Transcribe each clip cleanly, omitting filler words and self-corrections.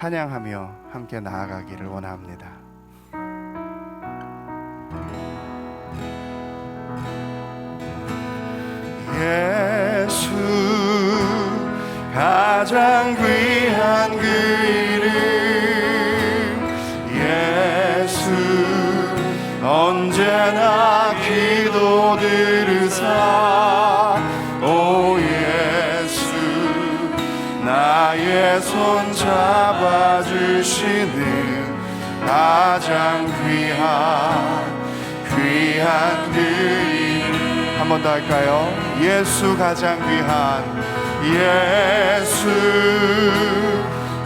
찬양하며 함께 나아가기를 원합니다. 예수 가장 귀한 그 이름, 예수 언제나 기도 들으사, 오 예수 나의 손 잡아주시는 가장 귀한 그 이름. 한 번 더 할까요? 예수 가장 귀한, 예수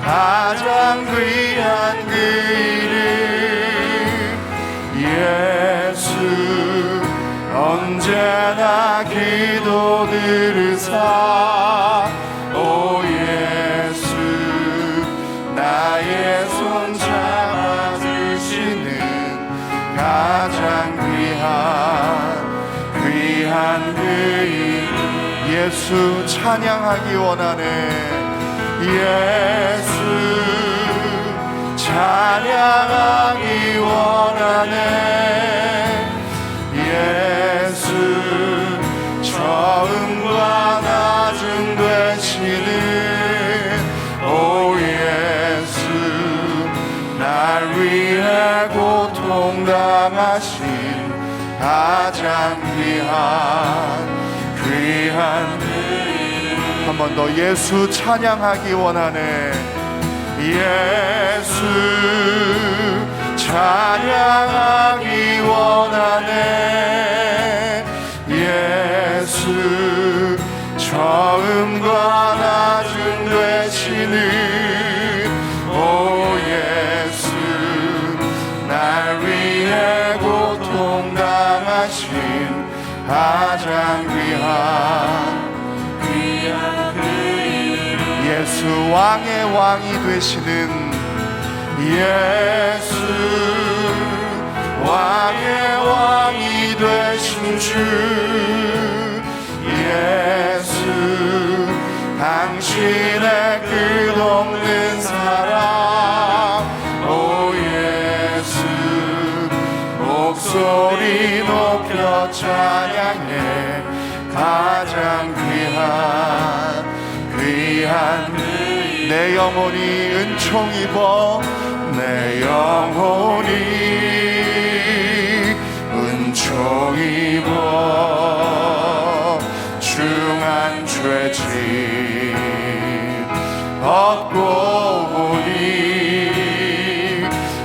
가장 귀한 그 이름, 예수 언제나 기도 들으사, 오 예수 나의 손 잡아주시는 가장 귀한 그 이름. 예수 찬양하기 원하네, 예수 찬양하기 원하네, 예수 처음과 나중 되시는, 오 예수 날 위해 고통당하신 가장 귀한 한 번 더 예수 찬양하기 원하네, 예수 찬양하기 원하네, 예수 처음과 나중 되시는, 오 예수 날 위해 고통당하신 가장 귀한 그 이름. 예수 왕의 왕이 되시는, 예수 왕의 왕이 되신 주, 예수 당신의 끝없는 사랑, 오 예수 목소리 높여 찬양해 가장 귀한 내 영혼이 은총 입어, 내 영혼이 은총 입어 중한 죄짐 얻고 보니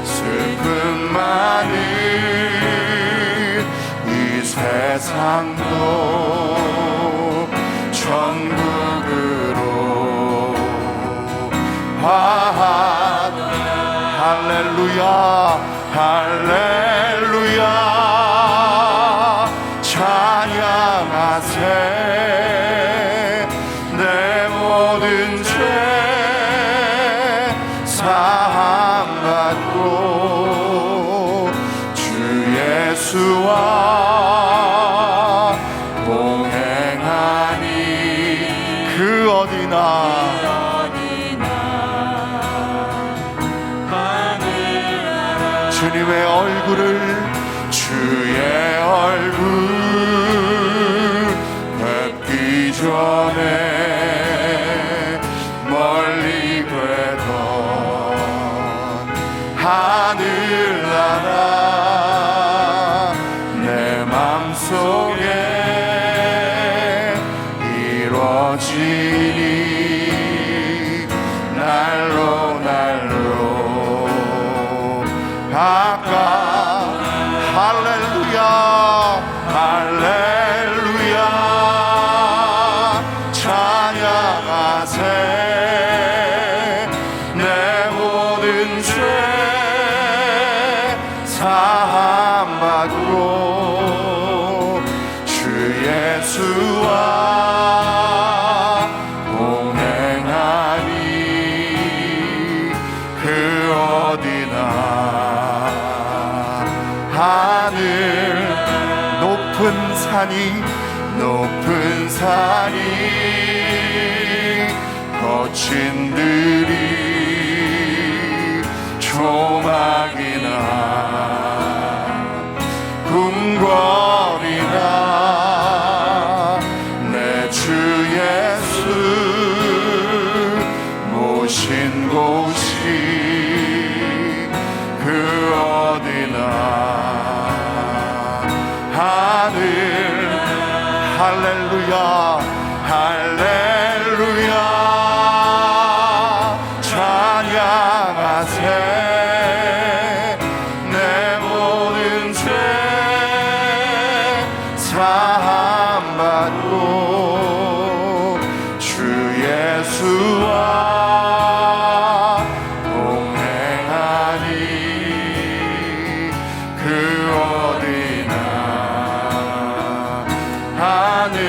슬픔 많은 이 세상도 천국으로 할렐루야 할렐루야 찬양하세, 내 모든 죄 사함받고 주 예수와 동행하니 그 어디나 주님의 얼굴을, 주의 얼굴 뵙기 전에 멀리 되던 하늘나라 내 맘속에 이루어지니 날로 가까 할렐루야 할렐루야 찬양하세, 내 모든 죄 사함받고 주 예수와 동행하니 그 어디나 하늘 높은 산이 거친 들이 소망이나 궁궐이나 내 주 예수 모신 곳이 그 어디나 하늘 할렐루야 할렐루야 찬양하세 내 모든 죄 사함받고 주 예수와 동행하니 그 어디나 하늘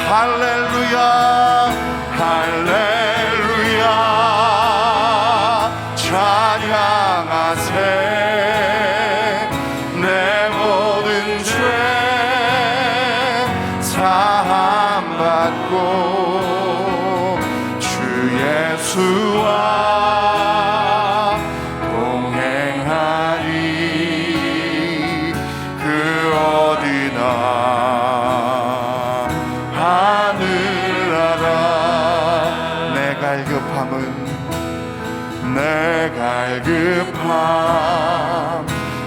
할렐루야 할렐루야 찬양하세 내 모든 죄 사함받고 주 예수와 동행하니 그 어디나 하늘나라 내 갈급함은 내 갈급함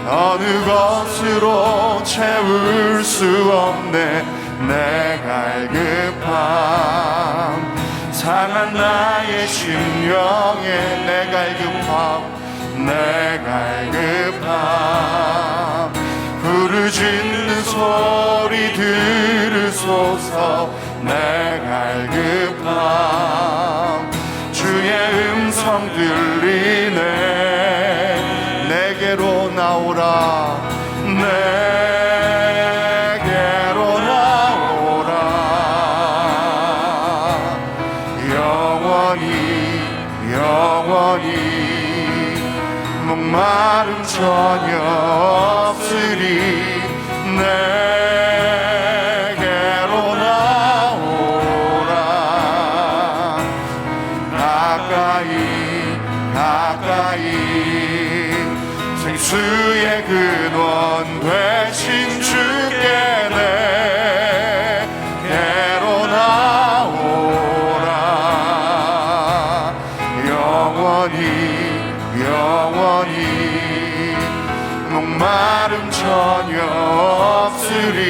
어느 것으로 채울 수 없네 내 갈급함 상한 나의 심령에 내 갈급함 내 갈급함 부르짖는 소리 들으소서 내 갈급함 주의 음성 들리네 내게로 나오라 내게로 나오라 영원히 영원히 목마름 전혀 없으리 내게로 나오라 가까이 가까이 생수의 근원 되신 주께 내게로 나오라 영원히 영원히 목마름 전혀 없으리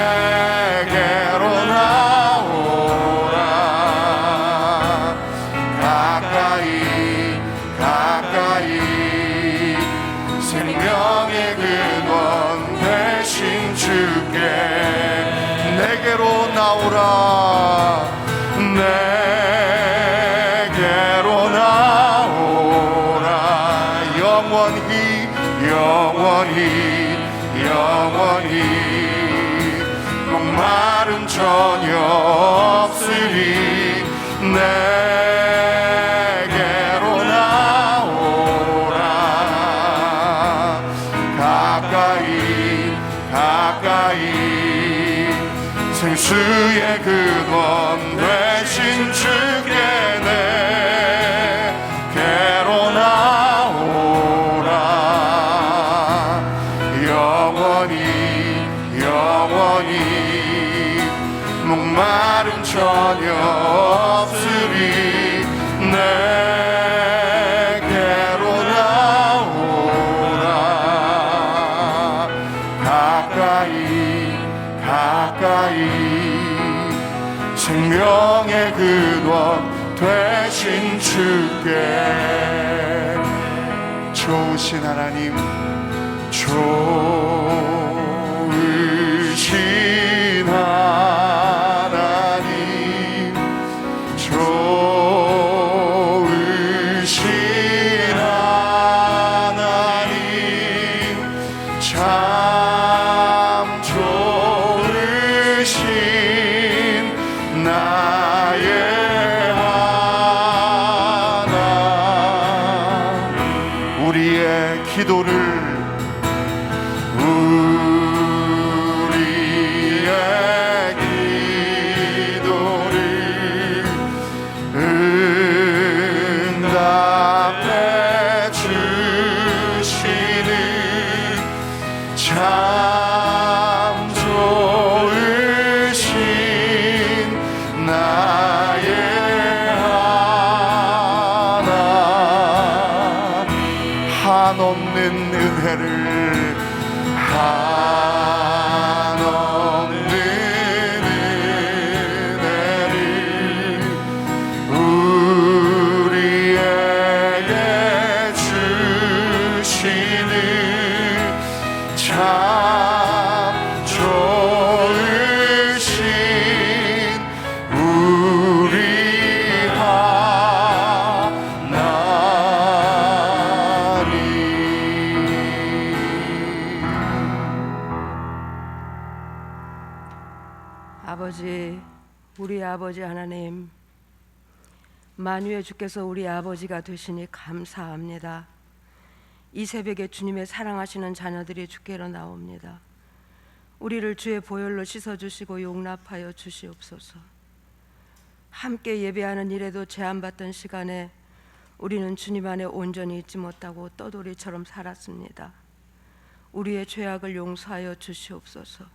내게로 나오라 가까이 가까이 생명의 근원 되신 주께 내게로 나오라 내게로 나오라 영원히 영원히 영원히 목마름 전혀 없으리 내게로 나오라 가까이 가까이 생수의 근원 되신 주께 내게로 나오라 영원히 영원히 목마름 전혀 없으리 내게로 나오라 가까이 가까이 생명의 근원 되신 주께 좋으신 하나님 좋으신 하나님 좋으신 하나님 참 좋으신 나의 하나님 우리의 기도를 응답 은혜를 한없는 은혜를 우리에게 주시는 참 좋으신 우리 하나님. 아버지, 우리 아버지 하나님, 만유의 주께서 우리 아버지가 되시니 감사합니다. 이 새벽에 주님의 사랑하시는 자녀들이 주께로 나옵니다. 우리를 주의 보혈로 씻어주시고 용납하여 주시옵소서. 함께 예배하는 일에도 제한받던 시간에 우리는 주님 안에 온전히 있지 못하고 떠돌이처럼 살았습니다. 우리의 죄악을 용서하여 주시옵소서.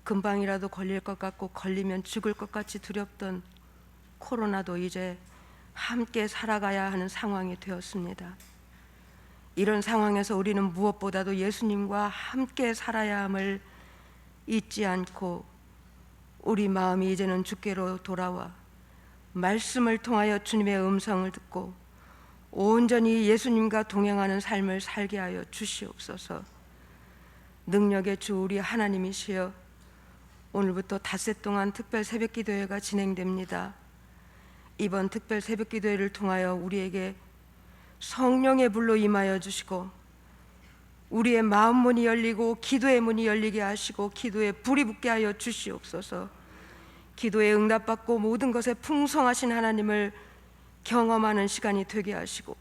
금방이라도 걸릴 것 같고 걸리면 죽을 것 같이 두렵던 코로나도 이제 함께 살아가야 하는 상황이 되었습니다. 이런 상황에서 우리는 무엇보다도 예수님과 함께 살아야 함을 잊지 않고 우리 마음이 이제는 주께로 돌아와 말씀을 통하여 주님의 음성을 듣고 온전히 예수님과 동행하는 삶을 살게 하여 주시옵소서. 능력의 주 우리 하나님이시여, 오늘부터 닷새 동안 특별 새벽기도회가 진행됩니다. 이번 특별 새벽기도회를 통하여 우리에게 성령의 불로 임하여 주시고 우리의 마음 문이 열리고 기도의 문이 열리게 하시고 기도에 불이 붙게 하여 주시옵소서. 기도에 응답받고 모든 것에 풍성하신 하나님을 경험하는 시간이 되게 하시고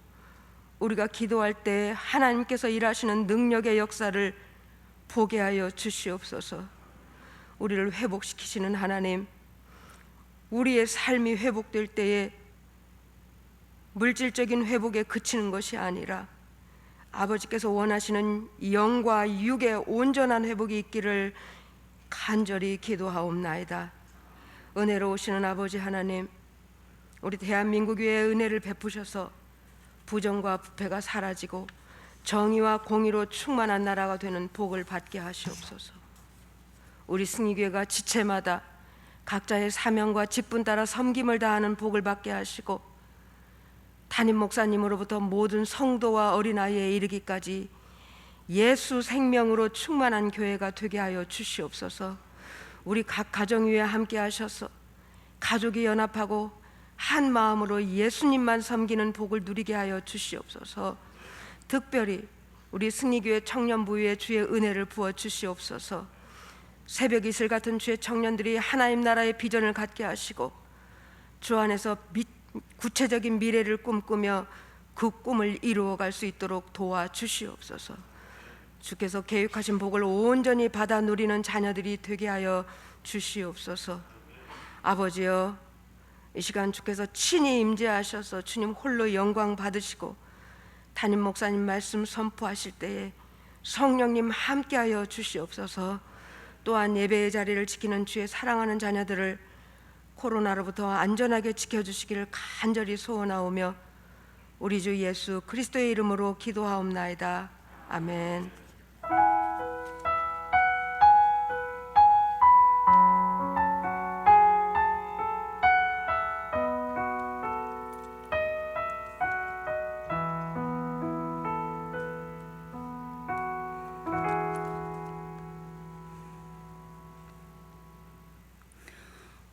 우리가 기도할 때 하나님께서 일하시는 능력의 역사를 보게 하여 주시옵소서. 우리를 회복시키시는 하나님, 우리의 삶이 회복될 때에 물질적인 회복에 그치는 것이 아니라 아버지께서 원하시는 영과 육의 온전한 회복이 있기를 간절히 기도하옵나이다. 은혜로우시는 아버지 하나님, 우리 대한민국 위에 은혜를 베푸셔서 부정과 부패가 사라지고 정의와 공의로 충만한 나라가 되는 복을 받게 하시옵소서. 우리 승리교회가 지체마다 각자의 사명과 직분 따라 섬김을 다하는 복을 받게 하시고 담임 목사님으로부터 모든 성도와 어린아이에 이르기까지 예수 생명으로 충만한 교회가 되게 하여 주시옵소서. 우리 각 가정 위에 함께 하셔서 가족이 연합하고 한 마음으로 예수님만 섬기는 복을 누리게 하여 주시옵소서. 특별히 우리 승리교회 청년부 위에 주의 은혜를 부어 주시옵소서. 새벽 이슬 같은 주의 청년들이 하나님 나라의 비전을 갖게 하시고 주 안에서 구체적인 미래를 꿈꾸며 그 꿈을 이루어갈 수 있도록 도와주시옵소서. 주께서 계획하신 복을 온전히 받아 누리는 자녀들이 되게 하여 주시옵소서. 아버지여, 이 시간 주께서 친히 임재하셔서 주님 홀로 영광 받으시고 담임 목사님 말씀 선포하실 때에 성령님 함께하여 주시옵소서. 또한 예배의 자리를 지키는 주의 사랑하는 자녀들을 코로나로부터 안전하게 지켜주시기를 간절히 소원하오며 우리 주 예수 그리스도의 이름으로 기도하옵나이다. 아멘.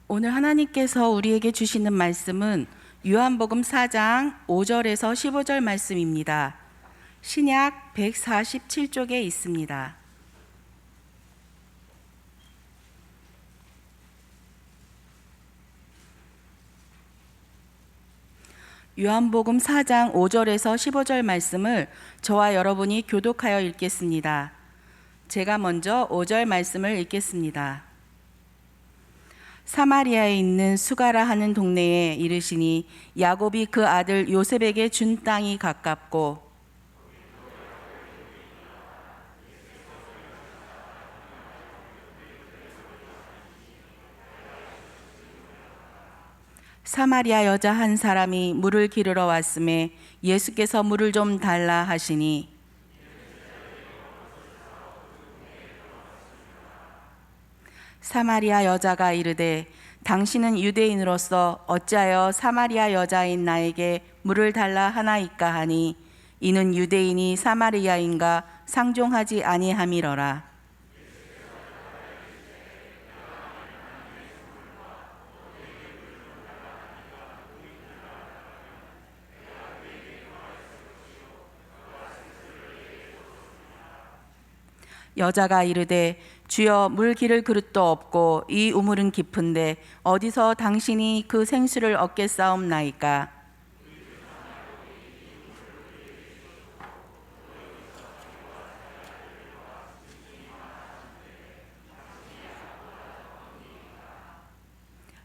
오늘 하나님께서 우리에게 주시는 말씀은 요한복음 4장 5절에서 15절 말씀입니다. 신약 147쪽에 있습니다. 요한복음 4장 5절에서 15절 말씀을 저와 여러분이 교독하여 읽겠습니다. 제가 먼저 5절 말씀을 읽겠습니다. 사마리아에 있는 수가라 하는 동네에 이르시니 야곱이 그 아들 요셉에게 준 땅이 가깝고 사마리아 여자 한 사람이 물을 기르러 왔음에 예수께서 물을 좀 달라 하시니 사마리아 여자가 이르되 당신은 유대인으로서 어찌하여 사마리아 여자인 나에게 물을 달라 하나이까 하니 이는 유대인이 사마리아인가 상종하지 아니함이러라. 여자가 이르되 주여 물 기를 그릇도 없고 이 우물은 깊은데 어디서 당신이 그 생수를 얻겠사옵나이까.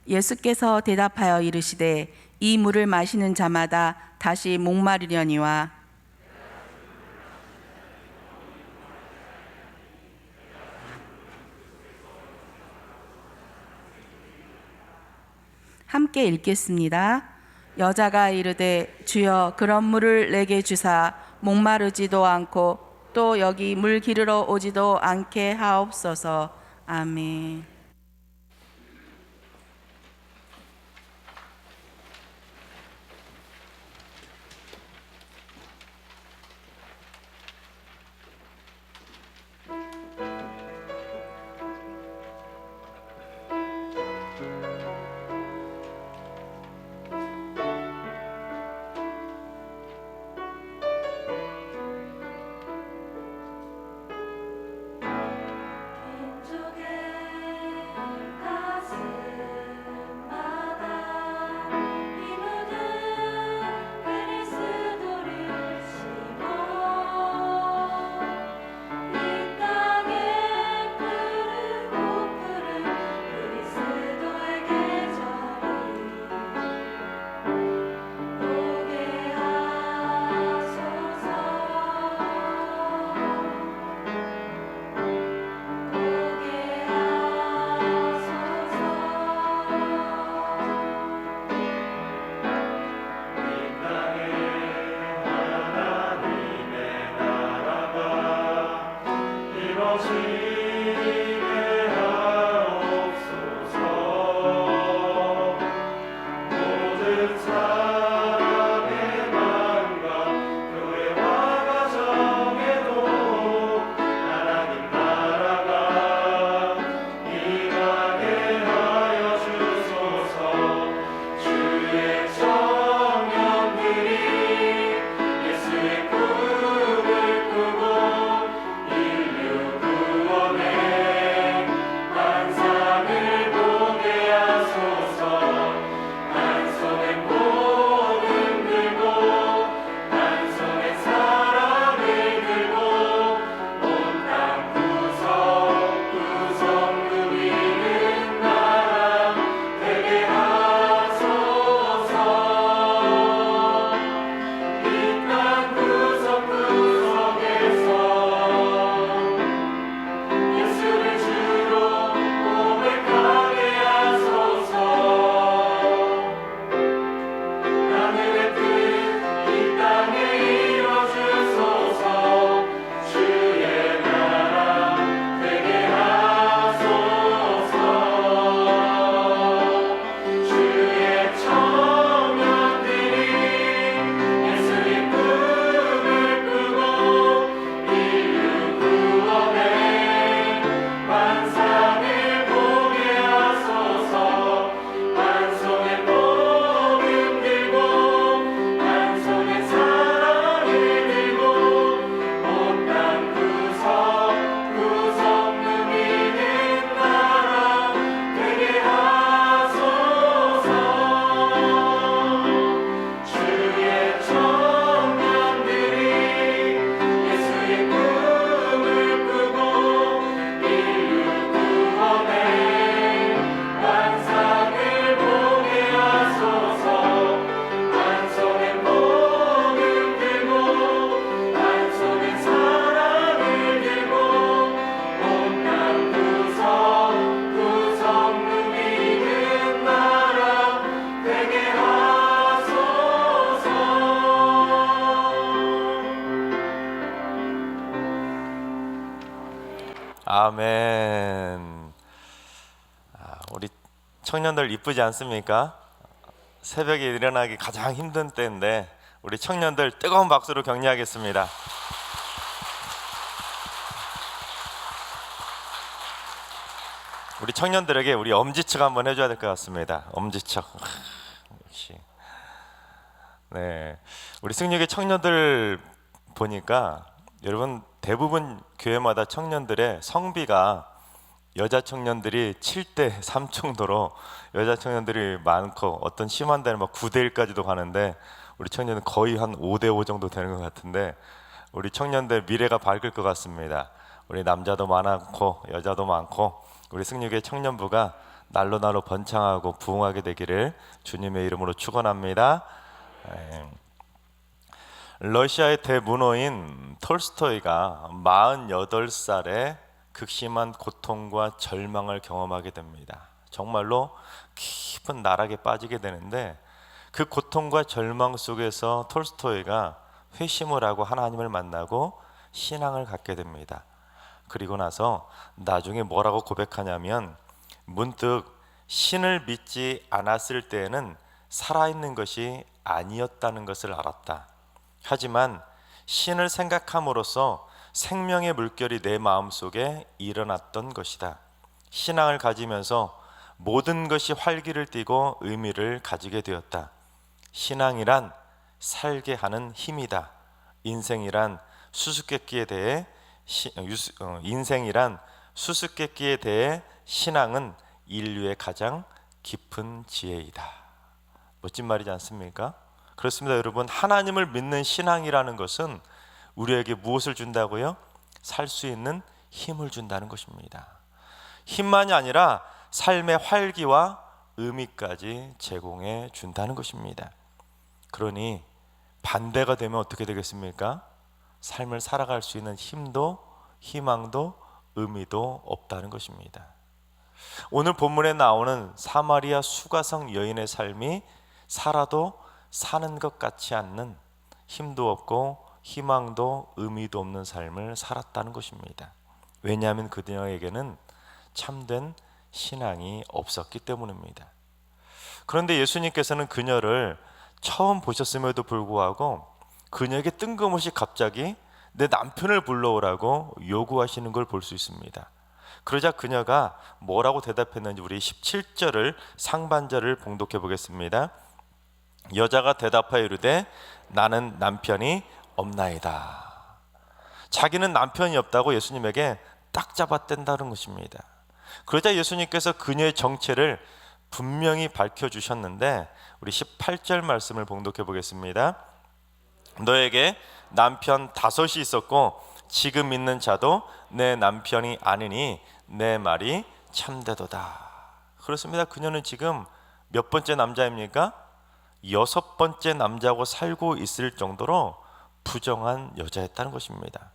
예수께서 대답하여 이르시되 이 물을 마시는 자마다 다시 목마르려니와 함께 읽겠습니다. 여자가 이르되 주여 그런 물을 내게 주사 목마르지도 않고 또 여기 물 기르러 오지도 않게 하옵소서. 아멘. 아멘. 청년들 이쁘지 않습니까? 새벽에 일어나기 가장 힘든 때인데 우리 청년들 뜨거운 박수로 격려하겠습니다. 우리 청년들에게 우리 엄지척 한번 해줘야 될 것 같습니다. 엄지척. 역시. 네, 우리 승리교회 청년들 보니까 여러분 대부분 교회마다 청년들의 성비가 여자 청년들이 7대 3 정도로 여자 청년들이 많고 어떤 심한 데는 막 9대 1까지도 가는데 우리 청년은 거의 한 5대 5 정도 되는 것 같은데 우리 청년들 미래가 밝을 것 같습니다. 우리 남자도 많고 여자도 많고 우리 승리교회 청년부가 날로 번창하고 부흥하게 되기를 주님의 이름으로 축원합니다. 러시아의 대문호인 톨스토이가 48살에 극심한 고통과 절망을 경험하게 됩니다. 정말로 깊은 나락에 빠지게 되는데 그 고통과 절망 속에서 톨스토이가 회심을 하고 하나님을 만나고 신앙을 갖게 됩니다. 그리고 나서 나중에 뭐라고 고백하냐면 문득 신을 믿지 않았을 때에는 살아있는 것이 아니었다는 것을 알았다. 하지만 신을 생각함으로써 생명의 물결이 내 마음속에 일어났던 것이다. 신앙을 가지면서 모든 것이 활기를 띠고 의미를 가지게 되었다. 신앙이란 살게 하는 힘이다. 인생이란 수수께끼에 대해 신앙은 인류의 가장 깊은 지혜이다. 멋진 말이지 않습니까? 그렇습니다, 여러분. 하나님을 믿는 신앙이라는 것은 우리에게 무엇을 준다고요? 살 수 있는 힘을 준다는 것입니다. 힘만이 아니라 삶의 활기와 의미까지 제공해 준다는 것입니다. 그러니 반대가 되면 어떻게 되겠습니까? 삶을 살아갈 수 있는 힘도 희망도 의미도 없다는 것입니다. 오늘 본문에 나오는 사마리아 수가성 여인의 삶이 살아도 사는 것 같지 않는, 힘도 없고 희망도 의미도 없는 삶을 살았다는 것입니다. 왜냐하면 그녀에게는 참된 신앙이 없었기 때문입니다. 그런데 예수님께서는 그녀를 처음 보셨음에도 불구하고 그녀에게 뜬금없이 갑자기 내 남편을 불러오라고 요구하시는 걸 볼 수 있습니다. 그러자 그녀가 뭐라고 대답했는지 우리 17절을 상반절을 봉독해 보겠습니다. 여자가 대답하여 이르되 나는 남편이 없나이다. 자기는 남편이 없다고 예수님에게 딱 잡아댄다는 것입니다. 그러자 예수님께서 그녀의 정체를 분명히 밝혀주셨는데 우리 18절 말씀을 봉독해 보겠습니다. 너에게 남편 5이 있었고 지금 있는 자도 내 남편이 아니니 내 말이 참되도다. 그렇습니다. 그녀는 지금 몇 번째 남자입니까? 6번째 남자하고 살고 있을 정도로 부정한 여자였다는 것입니다.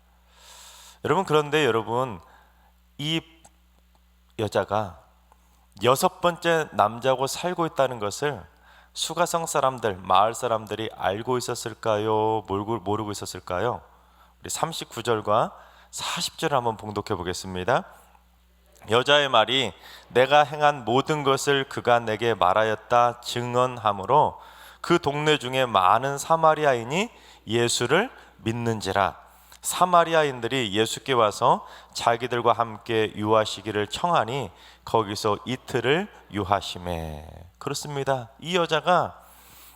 여러분, 그런데 여러분, 이 여자가 6번째 남자하고 살고 있다는 것을 수가성 사람들, 마을 사람들이 알고 있었을까요? 모르고 있었을까요? 우리 39절과 40절을 한번 봉독해 보겠습니다. 여자의 말이 내가 행한 모든 것을 그가 내게 말하였다 증언하므로 그 동네 중에 많은 사마리아인이 예수를 믿는지라. 사마리아인들이 예수께 와서 자기들과 함께 유하시기를 청하니 거기서 이틀을 유하시매. 그렇습니다. 이 여자가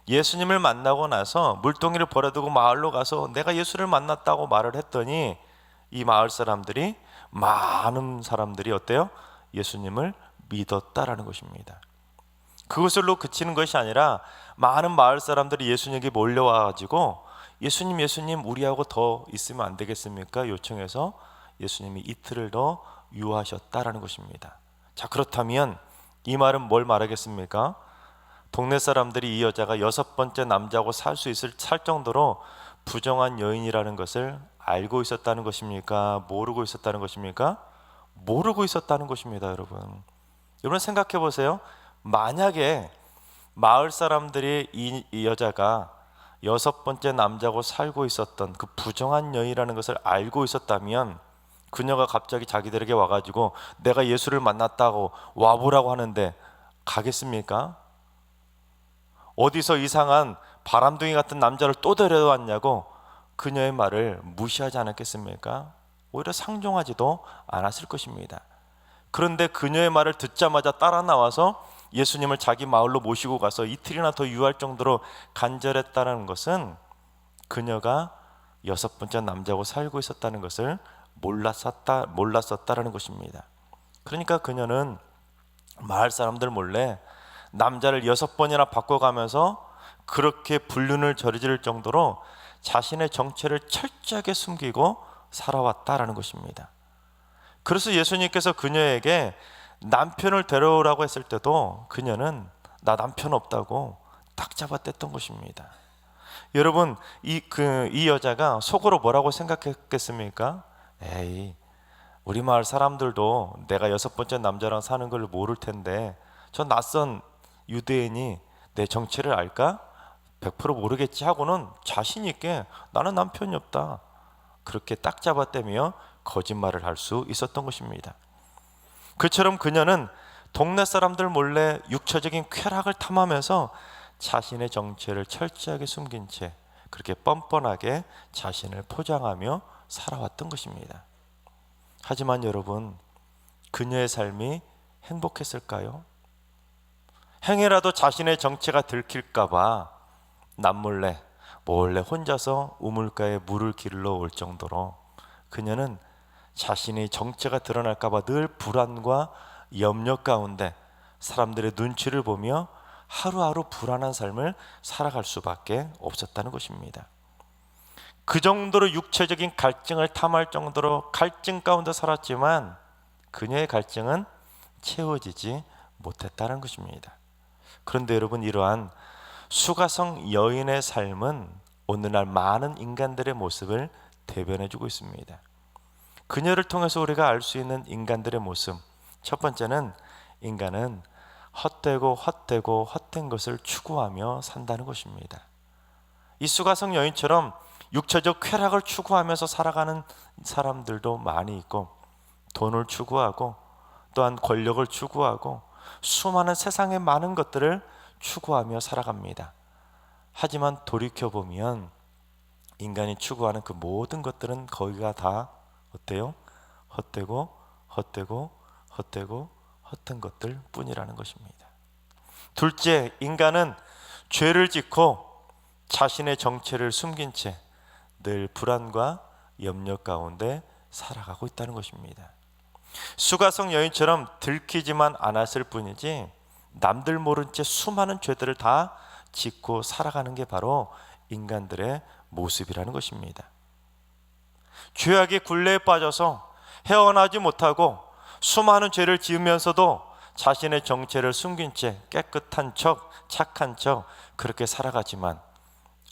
예수님을 만나고 나서 물동이를 버려두고 마을로 가서 내가 예수를 만났다고 말을 했더니 이 마을 사람들이, 많은 사람들이 어때요? 예수님을 믿었다라는 것입니다. 그것으로 그치는 것이 아니라 많은 마을 사람들이 예수님에게 몰려와가지고 예수님 우리하고 더 있으면 안 되겠습니까? 요청해서 예수님이 이틀을 더 유하셨다라는 것입니다. 자, 그렇다면 이 말은 뭘 말하겠습니까? 동네 사람들이 이 여자가 6번째 남자하고 살 정도로 부정한 여인이라는 것을 알고 있었다는 것입니까? 모르고 있었다는 것입니까? 모르고 있었다는 것입니다, 여러분. 여러분 생각해 보세요. 만약에 마을 사람들이 이 여자가 6번째 남자하고 살고 있었던 그 부정한 여인이라는 것을 알고 있었다면 그녀가 갑자기 자기들에게 와가지고 내가 예수를 만났다고 와보라고 하는데 가겠습니까? 어디서 이상한 바람둥이 같은 남자를 또 데려왔냐고 그녀의 말을 무시하지 않았겠습니까? 오히려 상종하지도 않았을 것입니다. 그런데 그녀의 말을 듣자마자 따라 나와서 예수님을 자기 마을로 모시고 가서 이틀이나 더 유할 정도로 간절했다는 것은 그녀가 6번째 남자하고 살고 있었다는 것을 몰랐었다라는 것입니다. 그러니까 그녀는 마을 사람들 몰래 남자를 6번이나 바꿔가면서 그렇게 불륜을 저지를 정도로 자신의 정체를 철저하게 숨기고 살아왔다라는 것입니다. 그래서 예수님께서 그녀에게 남편을 데려오라고 했을 때도 그녀는 나 남편 없다고 딱 잡아댔던 것입니다. 여러분, 이 여자가 속으로 뭐라고 생각했겠습니까? 에이, 우리 마을 사람들도 내가 6번째 남자랑 사는 걸 모를 텐데 저 낯선 유대인이 내 정체를 알까? 100% 모르겠지 하고는 자신 있게 나는 남편이 없다, 그렇게 딱 잡아떼며 거짓말을 할 수 있었던 것입니다. 그처럼 그녀는 동네 사람들 몰래 육체적인 쾌락을 탐하면서 자신의 정체를 철저하게 숨긴 채 그렇게 뻔뻔하게 자신을 포장하며 살아왔던 것입니다. 하지만 여러분, 그녀의 삶이 행복했을까요? 행여라도 자신의 정체가 들킬까 봐 남몰래 몰래 혼자서 우물가에 물을 길러 올 정도로 그녀는 자신의 정체가 드러날까 봐 늘 불안과 염려 가운데 사람들의 눈치를 보며 하루하루 불안한 삶을 살아갈 수밖에 없었다는 것입니다. 그 정도로 육체적인 갈증을 탐할 정도로 갈증 가운데 살았지만 그녀의 갈증은 채워지지 못했다는 것입니다. 그런데 여러분, 이러한 수가성 여인의 삶은 오늘날 많은 인간들의 모습을 대변해주고 있습니다. 그녀를 통해서 우리가 알 수 있는 인간들의 모습, 첫 번째는 인간은 헛된 것을 추구하며 산다는 것입니다. 이 수가성 여인처럼 육체적 쾌락을 추구하면서 살아가는 사람들도 많이 있고, 돈을 추구하고 또한 권력을 추구하고 수많은 세상의 많은 것들을 추구하며 살아갑니다. 하지만 돌이켜보면 인간이 추구하는 그 모든 것들은 거기가 다 어때요? 헛된 것들 뿐이라는 것입니다. 둘째, 인간은 죄를 짓고 자신의 정체를 숨긴 채 늘 불안과 염려 가운데 살아가고 있다는 것입니다. 수가성 여인처럼 들키지만 않았을 뿐이지 남들 모른 채 수많은 죄들을 다 짓고 살아가는 게 바로 인간들의 모습이라는 것입니다. 죄악의 굴레에 빠져서 헤어나지 못하고 수많은 죄를 지으면서도 자신의 정체를 숨긴 채 깨끗한 척, 착한 척 그렇게 살아가지만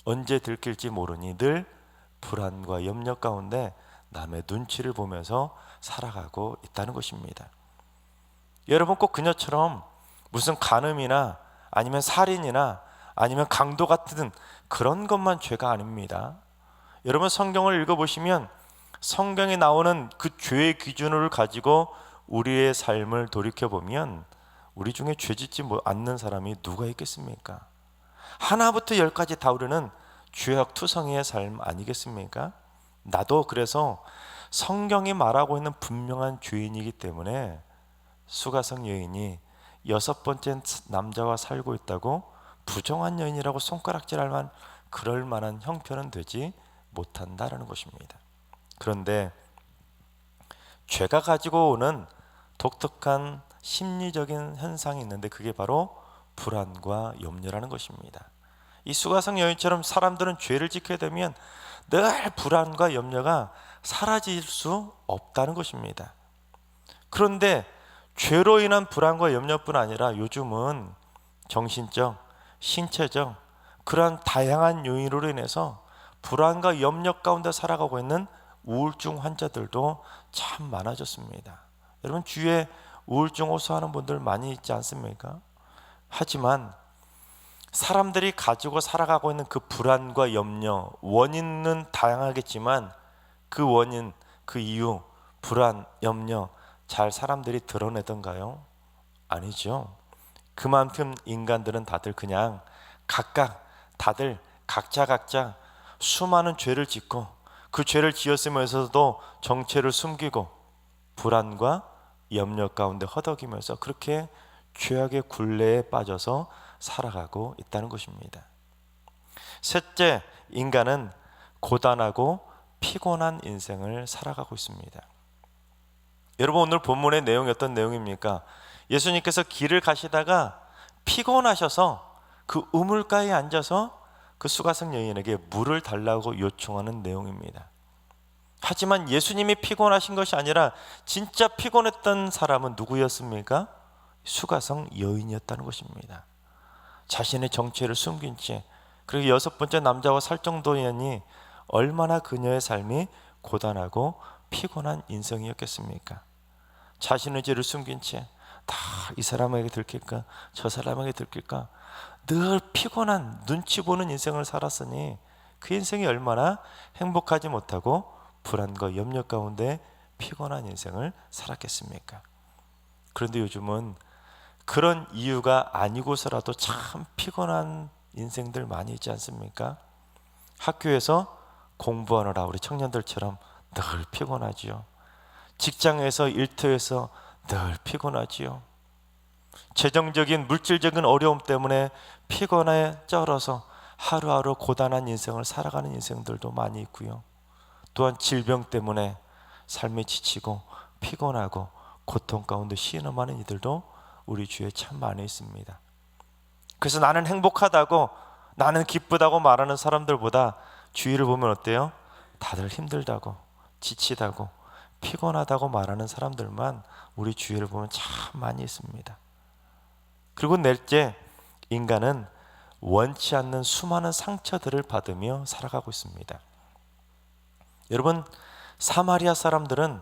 언제 들킬지 모르니 늘 불안과 염려 가운데 남의 눈치를 보면서 살아가고 있다는 것입니다. 여러분, 꼭 그녀처럼 무슨 간음이나 아니면 살인이나 아니면 강도 같은 그런 것만 죄가 아닙니다. 여러분, 성경을 읽어보시면 성경에 나오는 그 죄의 기준을 가지고 우리의 삶을 돌이켜보면 우리 중에 죄짓지 않는 사람이 누가 있겠습니까? 하나부터 10까지 다 우리는 죄악투성이의 삶 아니겠습니까? 나도 그래서 성경이 말하고 있는 분명한 죄인이기 때문에 수가성 여인이 6번째 남자와 살고 있다고 부정한 여인이라고 손가락질할 만한 그럴 만한 형편은 되지 못한다라는 것입니다. 그런데 죄가 가지고 오는 독특한 심리적인 현상이 있는데 그게 바로 불안과 염려라는 것입니다. 이 수가성 여인처럼 사람들은 죄를 짓게 되면 늘 불안과 염려가 사라질 수 없다는 것입니다. 그런데 죄로 인한 불안과 염려뿐 아니라 요즘은 정신적, 신체적 그러한 다양한 요인으로 인해서 불안과 염려 가운데 살아가고 있는 우울증 환자들도 참 많아졌습니다. 여러분, 주위에 우울증 호소하는 분들 많이 있지 않습니까? 하지만 사람들이 가지고 살아가고 있는 그 불안과 염려, 원인은 다양하겠지만 그 원인, 그 이유, 불안, 염려 잘 사람들이 드러내던가요? 아니죠. 그만큼 인간들은 다들 그냥 각각 다들 각자 수많은 죄를 짓고 그 죄를 지었으면서도 정체를 숨기고 불안과 염려 가운데 허덕이면서 그렇게 죄악의 굴레에 빠져서 살아가고 있다는 것입니다. 셋째, 인간은 고단하고 피곤한 인생을 살아가고 있습니다. 여러분, 오늘 본문의 내용이 어떤 내용입니까? 예수님께서 길을 가시다가 피곤하셔서 그 우물가에 앉아서 그 수가성 여인에게 물을 달라고 요청하는 내용입니다. 하지만 예수님이 피곤하신 것이 아니라 진짜 피곤했던 사람은 누구였습니까? 수가성 여인이었다는 것입니다. 자신의 정체를 숨긴 채, 그리고 여섯 번째 남자와 살 정도였니 얼마나 그녀의 삶이 고단하고 피곤한 인생이었겠습니까? 자신의 죄를 숨긴 채 다 이 사람에게 들킬까 저 사람에게 들킬까 늘 피곤한 눈치 보는 인생을 살았으니 그 인생이 얼마나 행복하지 못하고 불안과 염려 가운데 피곤한 인생을 살았겠습니까? 그런데 요즘은 그런 이유가 아니고서라도 참 피곤한 인생들 많이 있지 않습니까? 학교에서 공부하느라 우리 청년들처럼 늘 피곤하지요. 직장에서 일터에서 늘 피곤하지요. 재정적인 물질적인 어려움 때문에 피곤에 쩔어서 하루하루 고단한 인생을 살아가는 인생들도 많이 있고요. 또한 질병 때문에 삶이 지치고 피곤하고 고통 가운데 신음하는 이들도 우리 주위에 참 많이 있습니다. 그래서 나는 행복하다고 나는 기쁘다고 말하는 사람들보다 주위를 보면 어때요? 다들 힘들다고 지치다고 피곤하다고 말하는 사람들만 우리 주위를 보면 참 많이 있습니다. 그리고 넷째, 인간은 원치 않는 수많은 상처들을 받으며 살아가고 있습니다. 여러분, 사마리아 사람들은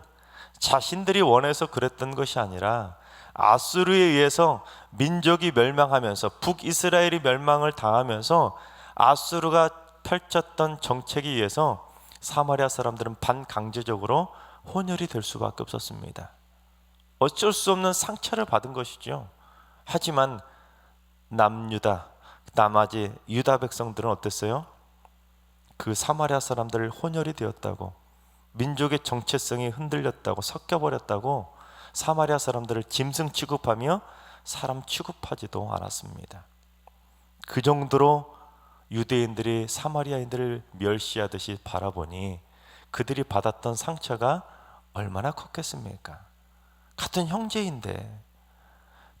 자신들이 원해서 그랬던 것이 아니라 아수르에 의해서 민족이 멸망하면서 북이스라엘이 멸망을 당하면서 아수르가 펼쳤던 정책에 의해서 사마리아 사람들은 반강제적으로 혼혈이 될 수밖에 없었습니다. 어쩔 수 없는 상처를 받은 것이죠. 하지만 남유다, 나머지 유다 백성들은 어땠어요? 그 사마리아 사람들 혼혈이 되었다고, 민족의 정체성이 흔들렸다고, 섞여버렸다고 사마리아 사람들을 짐승 취급하며 사람 취급하지도 않았습니다. 그 정도로 유대인들이 사마리아인들을 멸시하듯이 바라보니 그들이 받았던 상처가 얼마나 컸겠습니까? 같은 형제인데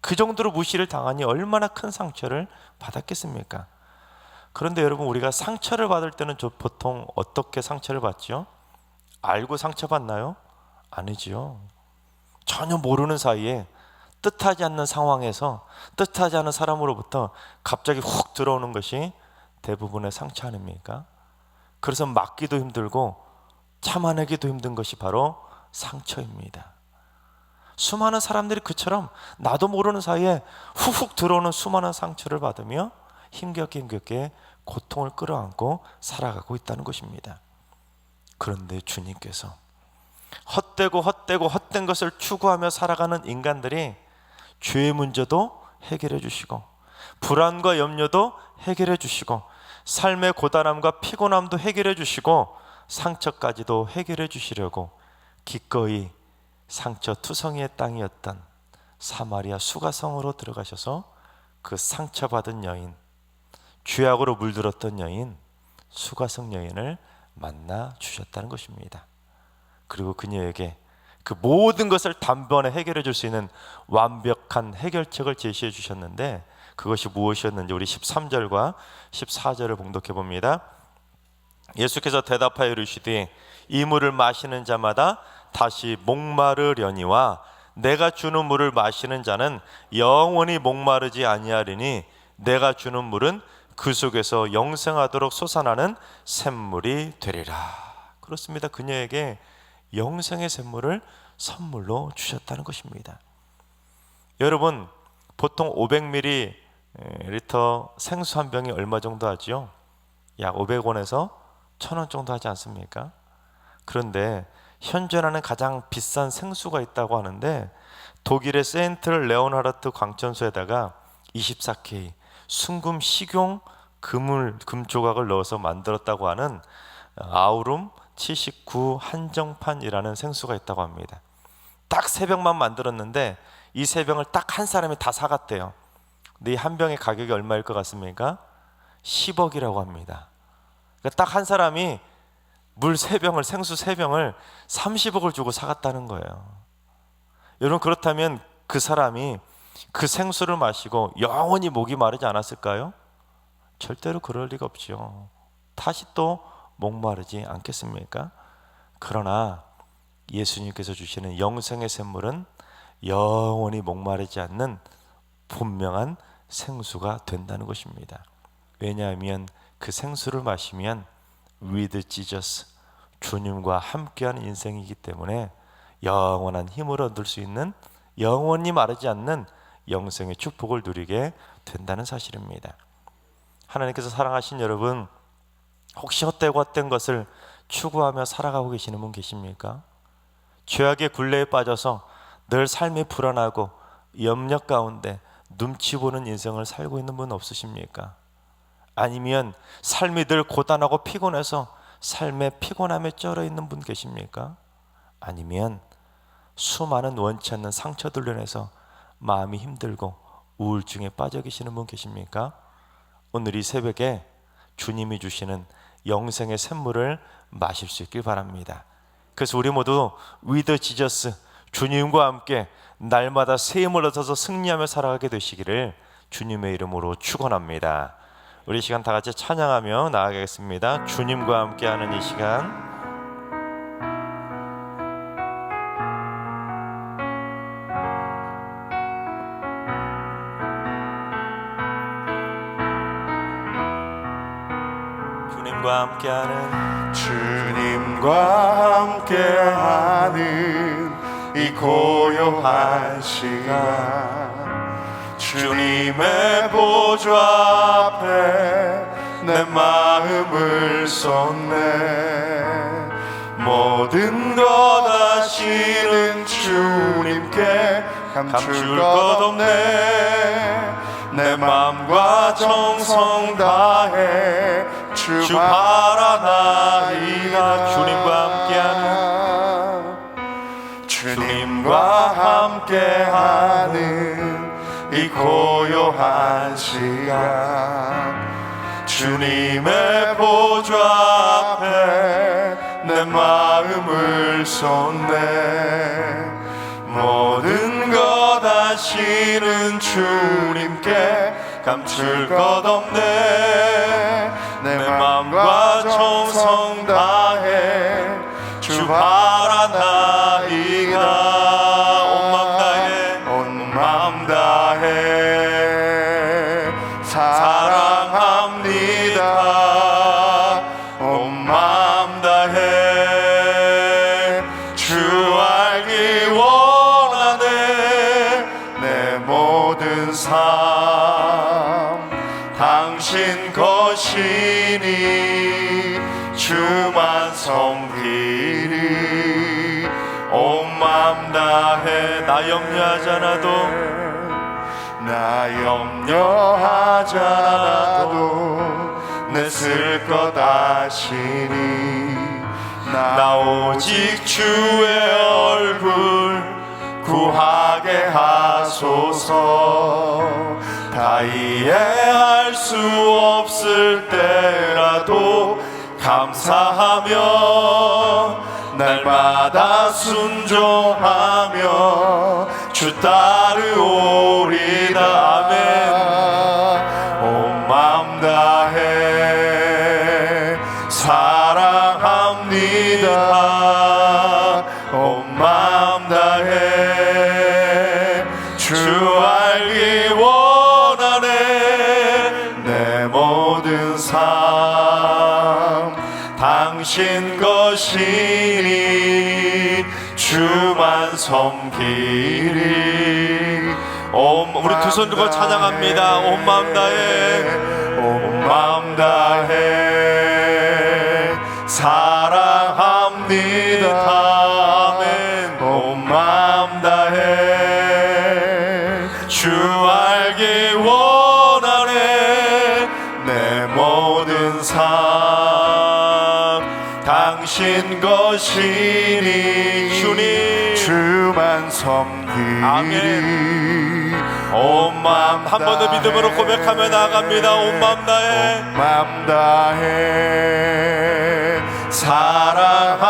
그 정도로 무시를 당하니 얼마나 큰 상처를 받았겠습니까? 그런데 여러분, 우리가 상처를 받을 때는 보통 어떻게 상처를 받죠? 알고 상처받나요? 아니지요. 전혀 모르는 사이에 뜻하지 않는 상황에서 뜻하지 않은 사람으로부터 갑자기 훅 들어오는 것이 대부분의 상처 아닙니까? 그래서 막기도 힘들고 참아내기도 힘든 것이 바로 상처입니다. 수많은 사람들이 그처럼 나도 모르는 사이에 훅훅 들어오는 수많은 상처를 받으며 힘겹게 고통을 끌어안고 살아가고 있다는 것입니다. 그런데 주님께서 헛된 것을 추구하며 살아가는 인간들이 죄의 문제도 해결해 주시고 불안과 염려도 해결해 주시고 삶의 고단함과 피곤함도 해결해 주시고 상처까지도 해결해 주시려고 기꺼이 상처 투성이의 땅이었던 사마리아 수가성으로 들어가셔서 그 상처받은 여인, 죄악으로 물들었던 여인, 수가성 여인을 만나 주셨다는 것입니다. 그리고 그녀에게 그 모든 것을 단번에 해결해 줄 수 있는 완벽한 해결책을 제시해 주셨는데 그것이 무엇이었는지 우리 13절과 14절을 봉독해 봅니다. 예수께서 대답하여 이르시되 이 물을 마시는 자마다 다시 목마르려니와 내가 주는 물을 마시는 자는 영원히 목마르지 아니하리니 내가 주는 물은 그 속에서 영생하도록 솟아나는 샘물이 되리라. 그렇습니다. 그녀에게 영생의 샘물을 선물로 주셨다는 것입니다. 여러분, 보통 500ml 생수 한 병이 얼마 정도 하죠? 약 500원에서 1000원 정도 하지 않습니까? 그런데 현존하는 가장 비싼 생수가 있다고 하는데 독일의 세인트 레오나르트 광천소에다가 24K 순금 식용 금 조각을 넣어서 만들었다고 하는 아우름 79 한정판이라는 생수가 있다고 합니다. 딱 3병만 만들었는데 이 3병을 딱 한 사람이 다 사갔대요. 근데 이 한 병의 가격이 얼마일 것 같습니까? 10억이라고 합니다. 그러니까 딱 한 사람이 물 3병을, 생수 3병을 30억을 주고 사갔다는 거예요. 여러분, 그렇다면 그 사람이 그 생수를 마시고 영원히 목이 마르지 않았을까요? 절대로 그럴 리가 없죠. 다시 또 목마르지 않겠습니까? 그러나 예수님께서 주시는 영생의 샘물은 영원히 목마르지 않는 분명한 생수가 된다는 것입니다. 왜냐하면 그 생수를 마시면 with Jesus, 주님과 함께하는 인생이기 때문에 영원한 힘을 얻을 수 있는, 영원히 마르지 않는 영생의 축복을 누리게 된다는 사실입니다. 하나님께서 사랑하신 여러분, 혹시 헛되고 헛된 것을 추구하며 살아가고 계시는 분 계십니까? 죄악의 굴레에 빠져서 늘 삶이 불안하고 염려 가운데 눈치 보는 인생을 살고 있는 분 없으십니까? 아니면 삶이 늘 고단하고 피곤해서 삶의 피곤함에 쩔어 있는 분 계십니까? 아니면 수많은 원치 않는 상처들로 인해서 마음이 힘들고 우울증에 빠져 계시는 분 계십니까? 오늘 이 새벽에 주님이 주시는 영생의 샘물을 마실 수 있길 바랍니다. 그래서 우리 모두 with Jesus, 주님과 함께 날마다 새 힘을 얻어서 승리하며 살아가게 되시기를 주님의 이름으로 축원합니다. 우리 시간 다 같이 찬양하며 나아가겠습니다. 주님과 함께하는 이 시간, 주님과 함께하는, 주님과 함께하는 이 고요한 시간, 주님의 보좌 앞에 내 마음을 쏟네. 모든 것 아시는 주님께 감출 것 없네. 내 마음과 정성 다해 주 바라나이다. 주님과 함께하는, 주님과 함께하는 이 고요한 시간, 주님의 보좌 앞에 내 마음을 쏟네. 모든 것 아시는 주님께 감출 것 없네. 내 마음과 정성 다해 주 바라나이다. 온 마음 다해 사랑합니다. 온 마음 다해 주 알기 원하네. 내 모든 삶 당신 것이니 주만 섬기리. 온 마음 다해 나 염려하지 않아도, 나 염려하지 않아도 내 쓸 것 아시니. 나 오직 주의 얼굴 구하게 하소서. 다 이해할 수 없을 때라도 감사하며 날마다 순종하며 주 따르오리다. 아멘. 온 마음 다해 사랑합니다. 온 마음 다해 주 알기 원하네. 내 모든 삶 당신 것이니 주만 섬기리. 우리 두 손 들고 찬양합니다. 온 마음 다해, 온 마음 다해 사랑합니다. 아멘. 온 마음 다해 주 알기 원 당신 것이니 주님 주만 섬기리. 아멘. 온 마음 한 번 더 믿음으로 고백하며 나아갑니다. 온 마음 다해 맘 다해 사랑합니다.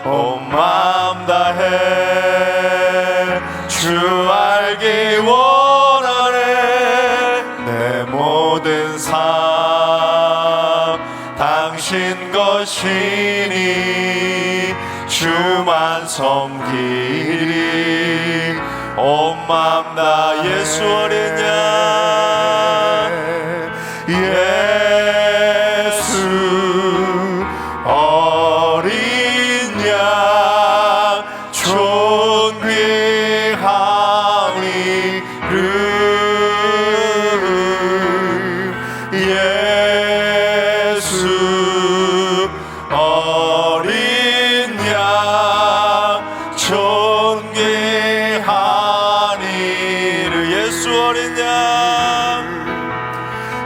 온 마음 다해 주 알기 원하네. 내 모든 삶 당신 것이니 주만 섬기리. 온 마음 다 예수 어린 양 예수 어린 양 존귀한 이름 예수 어린 양 존귀한 이름 예수 어린 양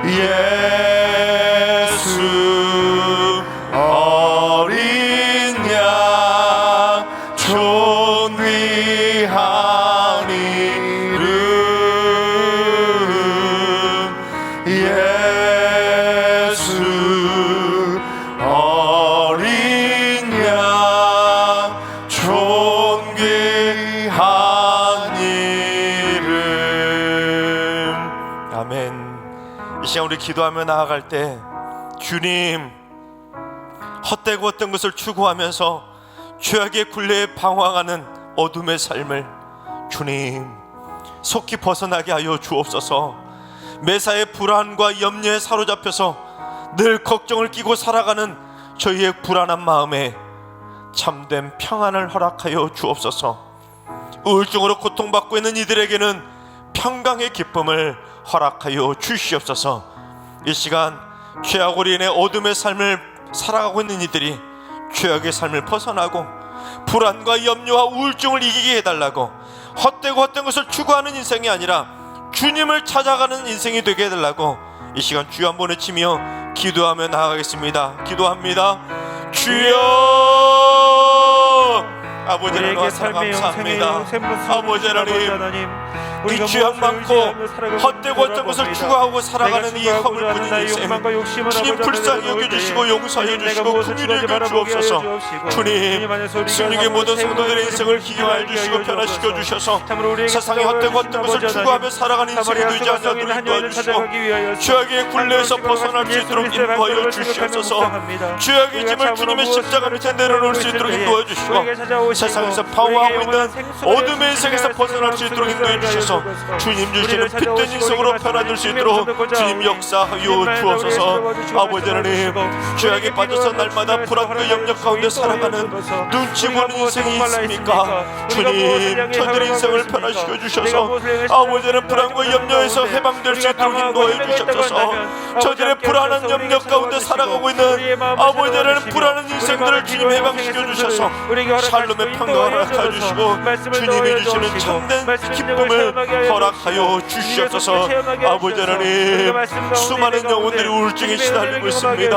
예수 어린 양 존귀한 이름 예수 어린 양 존귀한 이름. 아멘. 이 시간 우리 기도하며 나아갈 때 주님 헛되고 어떤 것을 추구하면서 죄악의 굴레에 방황하는 어둠의 삶을 주님 속히 벗어나게 하여 주옵소서. 매사의 불안과 염려에 사로잡혀서 늘 걱정을 끼고 살아가는 저희의 불안한 마음에 참된 평안을 허락하여 주옵소서. 우울증으로 고통받고 있는 이들에게는 평강의 기쁨을 허락하여 주시옵소서. 이 시간 죄악으로 인해 어둠의 삶을 살아가고 있는 이들이 죄악의 삶을 벗어나고 불안과 염려와 우울증을 이기게 해달라고, 헛되고 헛된 것을 추구하는 인생이 아니라 주님을 찾아가는 인생이 되게 해달라고 이 시간 주여 한번 외치며 기도하며 나아가겠습니다. 기도합니다. 주여, 아버지 하나님 감사합니다. 아버지 하나님, 이 죄악 많고 헛되고 어떤 것을 추구하고 살아가는 이 허물뿐인 인생 주님 불쌍히 여겨주시고 용서해 주시고 긍휼히 여겨 주옵소서. 주님 승리의 모든 성도들의 인생을 기경하여 주시고 변화시켜 주셔서 세상에 헛되고 어떤 것을 추구하며 살아가는 인생이 되지 않도록 인도하주시고 죄악의 굴레에서 벗어날 수 있도록 인도하여 주시옵소서. 죄악의 짐을 주님의 십자가 밑에 내려놓을 수 있도록 인도해 주시고 세상에서 방황하고 있는 어둠의 인생에서 벗어날 수 있도록 인도해 주셔서 주님 주시는 빛된 인생으로 변화될 수 있도록 주님 역사하여 주옵소서. 아버지 하나님, 죄악에 빠져서 날마다 불안과 염려 가운데 살아가는 눈치 보는 인생이 있습니까? 주님 저들의 인생을 변화시켜 주셔서 아버지는 불안과 염려에서 해방될 수 있도록 인도해 주셔서 저들의 불안한 염려 가운데 살아가고 있는 아버지는 불안한 인생들을 주님 해방시켜 주셔서 샬롬의 평강을 허락하여 주시고 주님이 주시는 참된 기쁨을 허락하여 주시옵소서. 아버지 하나님, 수많은 영혼들이 우울증에 시달리고 있습니다.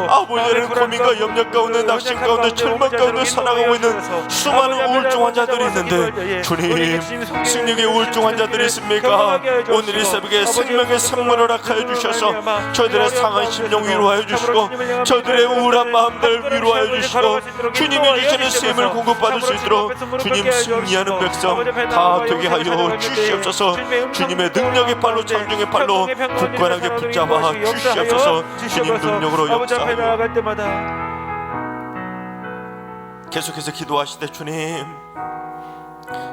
아버지 하나님, 고민과 염려 가운데 낙심 가운데 절망 가운데 살아가고 있는 수많은 우울증 환자들이 있는데 주님 승리의 우울증 환자들이 있습니까? 오늘 이 새벽에 생명의 샘물을 허락하여 주셔서 저들의 상한 심령 위로하여 주시고 저들의 우울한 마음들 위로하여 주시고 주님이 주시는 쓰임을 공급받을 수 있도록 주님 승리하는 백성 다 되게 하여 주시옵소서. 주님의 능력의 팔로 창중의 팔로 굳건하게 붙잡아 주시옵소서. 주님 능력으로 역사하여 계속해서 기도하시되 주님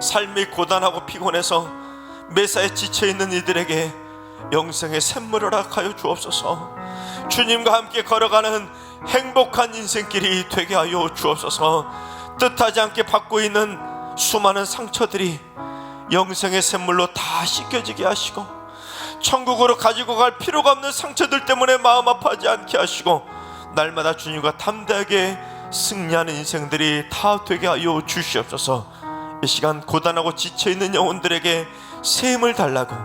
삶이 고단하고 피곤해서 매사에 지쳐있는 이들에게 영생의 샘물을 허락하여 주옵소서. 주님과 함께 걸어가는 행복한 인생길이 되게 하여 주옵소서. 뜻하지 않게 받고 있는 수많은 상처들이 영생의 샘물로 다 씻겨지게 하시고 천국으로 가지고 갈 필요가 없는 상처들 때문에 마음 아파하지 않게 하시고 날마다 주님과 담대하게 승리하는 인생들이 다 되게 하여 주시옵소서. 이 시간 고단하고 지쳐있는 영혼들에게 새 힘을 달라고,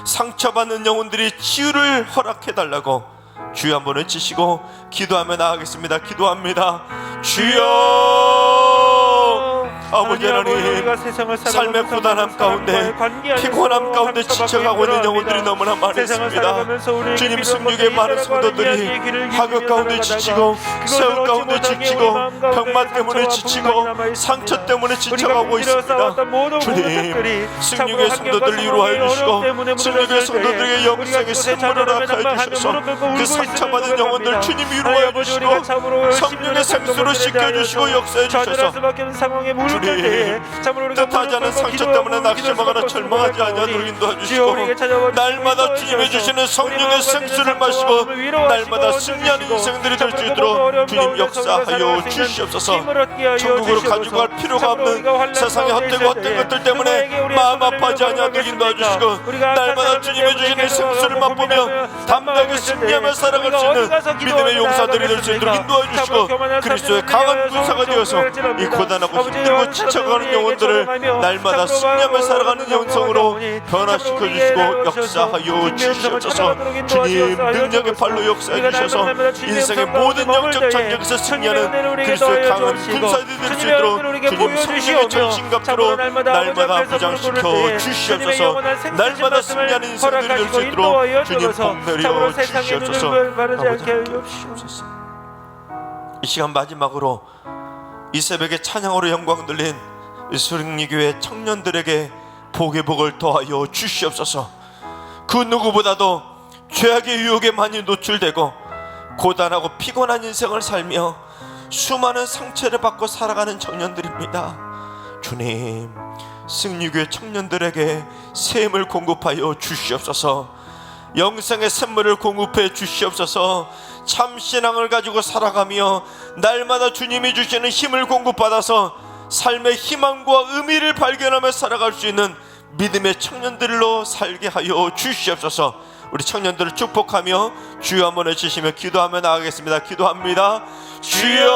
상처받는 영혼들이 치유를 허락해달라고 주여 한번 외치시고 기도하며 나가겠습니다. 기도합니다. 주여, 아버지 하나님, 삶의 고단함 가운데, 피곤함 가운데 지쳐가고 있는 영혼들이 너무나 많이 있습니다. 주님, 승륙의 많은 성도들이 하급 가운데 지치고, 세월 가운데 지치고, 병만 때문에 지치고, 상처 때문에 지쳐가고 있습니다. 주님, 승륙의 성도들 위로하여 주시고, 승륙의 성도들에게 영생의 샘물을 허락하여 주셔서 그 상처받은 영혼들 주님 위로하여 주시고, 성령의 생수로 씻겨주시고 역사해 주셔서 주님, 뜻하지 않은 상처 때문에 낙심하거나 절망하지 아니하도록 인도해주시고, 날마다 주님이 주시는 성령의 생수를 마시고 날마다 승리하는 인생들이 될 수 있도록 주님 역사하여 주시옵소서. 천국으로 가지고 갈 필요가 없는 세상의 헛되고 것들 때문에 마음 아파하지 아니하도록 인도해주시고, 날마다 주님이 주시는 생수를 맛보며 담대하게 승리하며 살아갈 수 있는 믿음의 용사들이 될 수 있도록 인도해주시고, 그리스도의 강한 군사가 되어서 이 고단하고 힘들고 지쳐가는 영혼들을 날마다 승리하며 살아가는 영성으로 변화시켜주시고 역사하여 주시옵소서. 주님, 능력의 발로 역사해 주셔서 인생의 모든 영적 전쟁에서 승리하는 그리스도의 강한 군사들이 될 수 있도록 주님 성령의 전신갑주로 날마다 부장시켜 주시옵소서. 날마다 승리하는 인생들이 될 수 있도록 주님 복 내려 주시옵소서. 이 시간 마지막으로 이 새벽에 찬양으로 영광 돌린 승리교회 청년들에게 복의 복을 더하여 주시옵소서. 그 누구보다도 죄악의 유혹에 많이 노출되고 고단하고 피곤한 인생을 살며 수많은 상처를 받고 살아가는 청년들입니다. 주님, 승리교회 청년들에게 샘을 공급하여 주시옵소서. 영생의 샘물을 공급해 주시옵소서. 참 신앙을 가지고 살아가며 날마다 주님이 주시는 힘을 공급받아서 삶의 희망과 의미를 발견하며 살아갈 수 있는 믿음의 청년들로 살게 하여 주시옵소서. 우리 청년들을 축복하며 주여 한번 외치시며 기도하며 나가겠습니다. 기도합니다. 주여,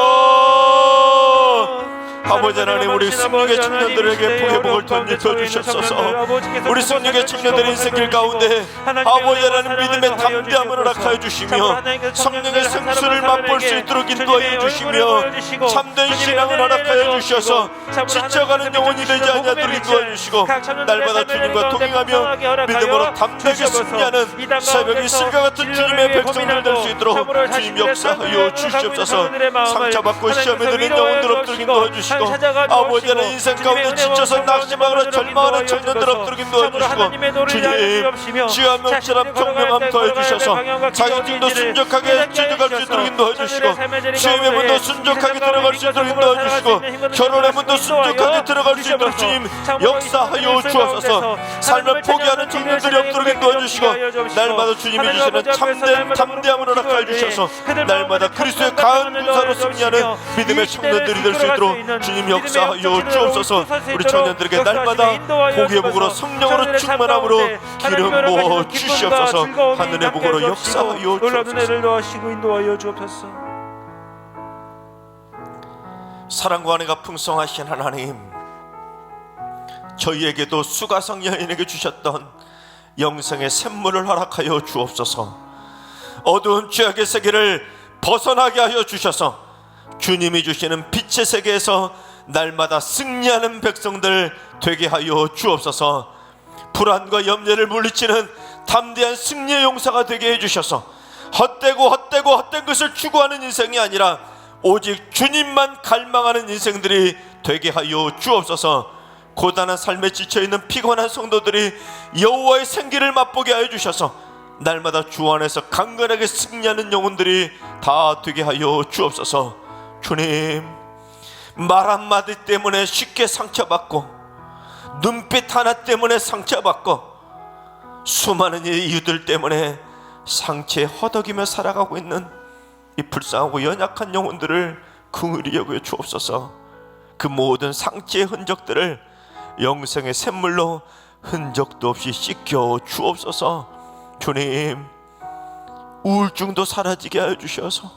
아버지 하나님, 우리 승리의 청년들에게 복의 복을 던져 주셨소서. 우리 승리의 청년들의 인생길 가운데 아버지 하나님 믿음의 담대함을 허락하여 주시며 성령의 생수를 맛볼 수 있도록 인도하여 주시며 참된 신앙을 허락하여 주셔서 지쳐가는 영혼이 되지 아니하도록 인도하여 주시고, 날마다 주님과 동행하며 믿음으로 담대하게 승리하는 새벽 이슬과 같은 주님의 백성들 될 수 있도록 주님 역사하여 주시옵소서. 상처받고 시험에 드는 영혼들 없도록 인도하여 주시고, 아버지 하나님 인생 가운데 지쳐서 낙심하거나 절망하는 청년들 없도록 인도해 주시고, 주님 지혜와 명철함 경명함 더해 주셔서 자격증도 순적하게 취득할 수 있도록 인도해 주시고, 취임의 문도 순적하게 들어갈 수 있도록 인도해 주시고, 결혼의 문도 순적하게 들어갈 수 있도록 주님 역사하여 주옵소서. 삶을 포기하는 청년들이 없도록 인도해 주시고, 날마다 주님이 주시는 참된 담대함을 허락하여 주셔서 날마다 그리스도의 강한 군사로 승리하는 믿음의 청년들이 될 수 있도록 주님 역사하여 주옵소서. 우리 청년들에게 날마다 복의 복으로 성령으로 충만함으로 기름 부어 주시옵소서. 하늘의 복으로 역사하여 주옵소서. 사랑과 은혜가 풍성하신 하나님, 저희에게도 수가성 여인에게 주셨던 영생의 샘물을 허락하여 주옵소서. 어두운 죄악의 세계를 벗어나게 하여 주셔서 주님이 주시는 빛의 세계에서 날마다 승리하는 백성들 되게 하여 주옵소서. 불안과 염려를 물리치는 담대한 승리의 용사가 되게 해주셔서 헛된 것을 추구하는 인생이 아니라 오직 주님만 갈망하는 인생들이 되게 하여 주옵소서. 고단한 삶에 지쳐있는 피곤한 성도들이 여호와의 생기를 맛보게 하여 주셔서 날마다 주 안에서 강건하게 승리하는 영혼들이 다 되게 하여 주옵소서. 주님, 말 한마디 때문에 쉽게 상처받고 눈빛 하나 때문에 상처받고 수많은 이유들 때문에 상처에 허덕이며 살아가고 있는 이 불쌍하고 연약한 영혼들을 긍휼히 여겨 주옵소서. 그 모든 상처의 흔적들을 영생의 샘물로 흔적도 없이 씻겨 주옵소서. 주님, 우울증도 사라지게 하여 주셔서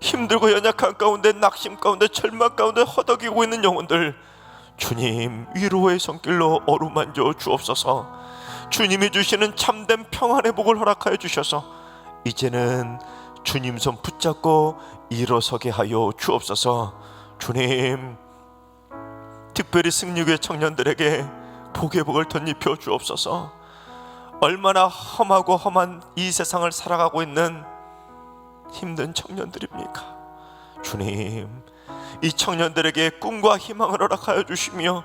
힘들고 연약한 가운데 낙심 가운데 절망 가운데 허덕이고 있는 영혼들 주님 위로의 손길로 어루만져 주옵소서. 주님이 주시는 참된 평안의 복을 허락하여 주셔서 이제는 주님 손 붙잡고 일어서게 하여 주옵소서. 주님, 특별히 승리교회 청년들에게 복의 복을 덧입혀 주옵소서. 얼마나 험하고 험한 이 세상을 살아가고 있는 힘든 청년들입니까? 주님, 이 청년들에게 꿈과 희망을 허락하여 주시며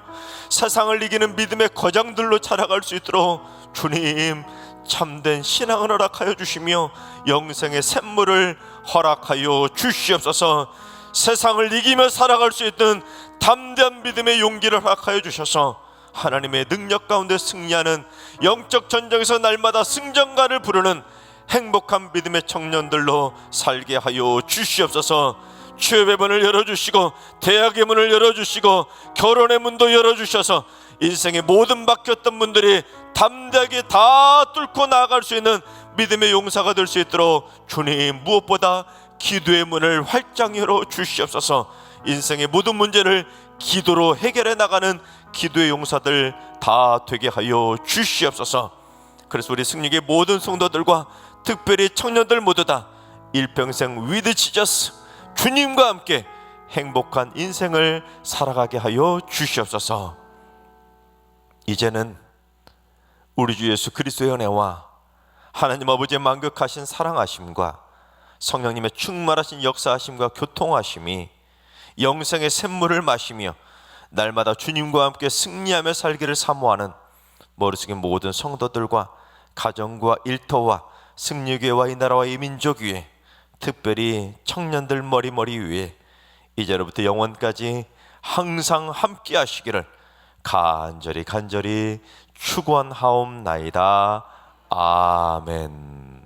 세상을 이기는 믿음의 거장들로 자라갈 수 있도록 주님, 참된 신앙을 허락하여 주시며 영생의 샘물을 허락하여 주시옵소서. 세상을 이기며 살아갈 수 있는 담대한 믿음의 용기를 허락하여 주셔서 하나님의 능력 가운데 승리하는 영적 전쟁에서 날마다 승전가를 부르는 행복한 믿음의 청년들로 살게 하여 주시옵소서. 취업의 문을 열어주시고 대학의 문을 열어주시고 결혼의 문도 열어주셔서 인생의 모든 막혔던 문들이 담대하게 다 뚫고 나아갈 수 있는 믿음의 용사가 될 수 있도록 주님, 무엇보다 기도의 문을 활짝 열어 주시옵소서. 인생의 모든 문제를 기도로 해결해 나가는 기도의 용사들 다 되게 하여 주시옵소서. 그래서 우리 승리의 모든 성도들과 특별히 청년들 모두 다 일평생 위드 지저스 주님과 함께 행복한 인생을 살아가게 하여 주시옵소서. 이제는 우리 주 예수 그리스도의 은혜와 하나님 아버지의 만극하신 사랑하심과 성령님의 충만하신 역사하심과 교통하심이 영생의 샘물을 마시며 날마다 주님과 함께 승리하며 살기를 사모하는 머릿속의 모든 성도들과 가정과 일터와 승리교회와 이 나라와 이 민족 위에, 특별히 청년들 머리 위에 이제로부터 영원까지 항상 함께 하시기를 간절히 축원하옵나이다. 아멘.